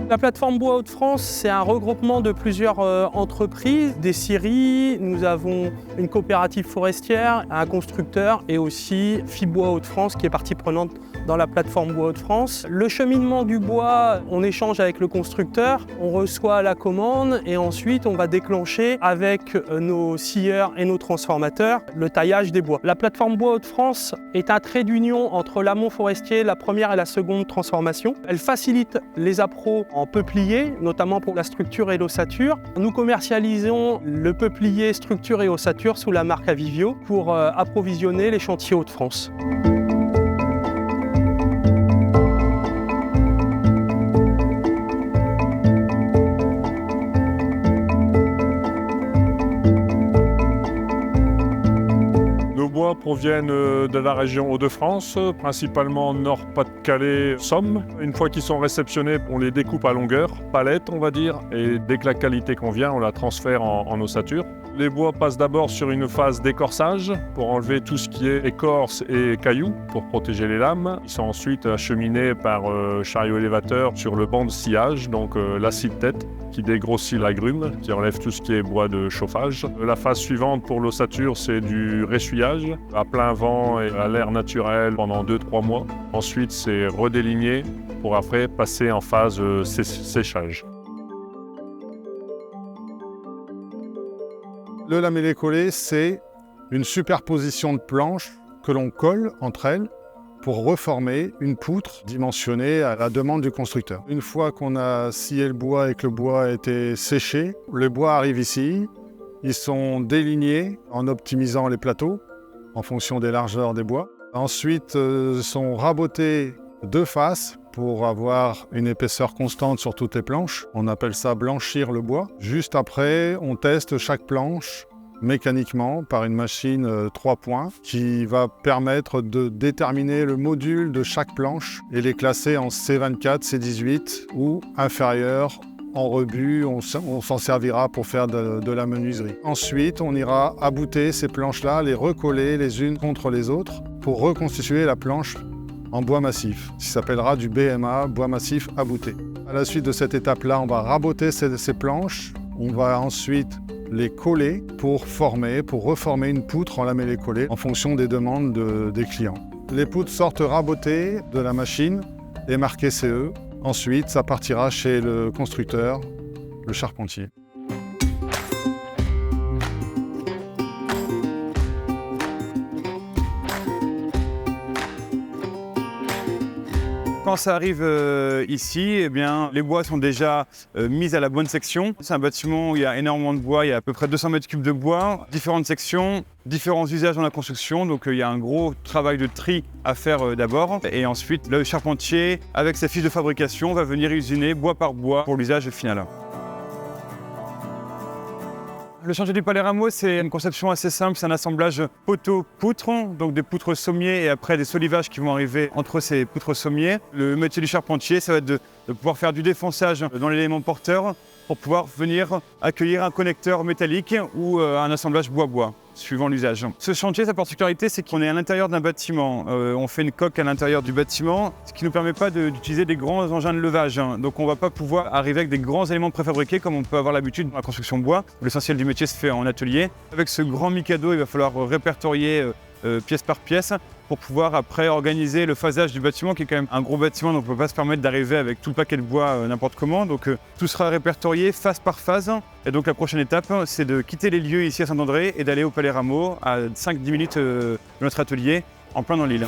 La plateforme Bois Hauts-de-France, c'est un regroupement de plusieurs entreprises, des scieries, nous avons une coopérative forestière, un constructeur et aussi Fibois Hauts-de-France qui est partie prenante dans la plateforme Bois Hauts-de-France. Le cheminement du bois, on échange avec le constructeur, on reçoit la commande et ensuite on va déclencher avec nos scieurs et nos transformateurs le taillage des bois. La plateforme Bois Hauts-de-France est un trait d'union entre l'amont forestier, la première et la seconde transformation. Elle facilite les appros en peuplier, notamment pour la structure et l'ossature. Nous commercialisons le peuplier, structure et ossature sous la marque Avivio pour approvisionner les chantiers Hauts-de-France. Nos bois proviennent de la région Hauts-de-France, principalement Nord-Pas-de-Calais, Somme. Une fois qu'ils sont réceptionnés, on les découpe à longueur, palette on va dire, et dès que la qualité convient, on la transfère en ossature. Les bois passent d'abord sur une phase d'écorçage pour enlever tout ce qui est écorce et cailloux pour protéger les lames. Ils sont ensuite acheminés par chariot élévateur sur le banc de sciage, donc l'acide tête, qui dégrossit l'agrume, qui enlève tout ce qui est bois de chauffage. La phase suivante pour l'ossature, c'est du ressuyage à plein vent et à l'air naturel pendant 2-3 mois. Ensuite, c'est redéligné pour après passer en phase séchage. Le lamellé-collé, c'est une superposition de planches que l'on colle entre elles pour reformer une poutre dimensionnée à la demande du constructeur. Une fois qu'on a scié le bois et que le bois a été séché, le bois arrive ici. Ils sont délignés en optimisant les plateaux en fonction des largeurs des bois. Ensuite, sont rabotés de face pour avoir une épaisseur constante sur toutes les planches. On appelle ça blanchir le bois. Juste après, on teste chaque planche mécaniquement par une machine 3 points qui va permettre de déterminer le module de chaque planche et les classer en C24, C18 ou inférieur. En rebut, on s'en servira pour faire de la menuiserie. Ensuite, on ira abouter ces planches-là, les recoller les unes contre les autres pour reconstituer la planche en bois massif, qui s'appellera du BMA, bois massif abouté. À la suite de cette étape-là, on va raboter ces planches. On va ensuite les coller pour reformer une poutre en lamellé collé en fonction des demandes des clients. Les poutres sortent rabotées de la machine et marquées CE. Ensuite, ça partira chez le constructeur, le charpentier. Quand ça arrive ici, eh bien, les bois sont déjà mis à la bonne section. C'est un bâtiment où il y a énormément de bois, il y a à peu près 200 mètres cubes de bois, différentes sections, différents usages dans la construction. Donc il y a un gros travail de tri à faire d'abord. Et ensuite, le charpentier, avec sa fiche de fabrication, va venir usiner bois par bois pour l'usage final. Le chantier du Palais Rameau, c'est une conception assez simple, c'est un assemblage poteau-poutre, donc des poutres sommiers et après des solivages qui vont arriver entre ces poutres sommiers. Le métier du charpentier, ça va être de pouvoir faire du défonçage dans l'élément porteur pour pouvoir venir accueillir un connecteur métallique ou un assemblage bois-bois, suivant l'usage. Ce chantier, sa particularité, c'est qu'on est à l'intérieur d'un bâtiment. On fait une coque à l'intérieur du bâtiment, ce qui ne nous permet pas d'utiliser des grands engins de levage. Donc on ne va pas pouvoir arriver avec des grands éléments préfabriqués comme on peut avoir l'habitude dans la construction bois. L'essentiel du métier se fait en atelier. Avec ce grand Mikado, il va falloir répertorier pièce par pièce pour pouvoir après organiser le phasage du bâtiment qui est quand même un gros bâtiment, donc on ne peut pas se permettre d'arriver avec tout le paquet de bois n'importe comment. Donc tout sera répertorié phase par phase. Et donc la prochaine étape, c'est de quitter les lieux ici à Saint-André et d'aller au Palais Rameau à 5-10 minutes de notre atelier en plein dans l'île.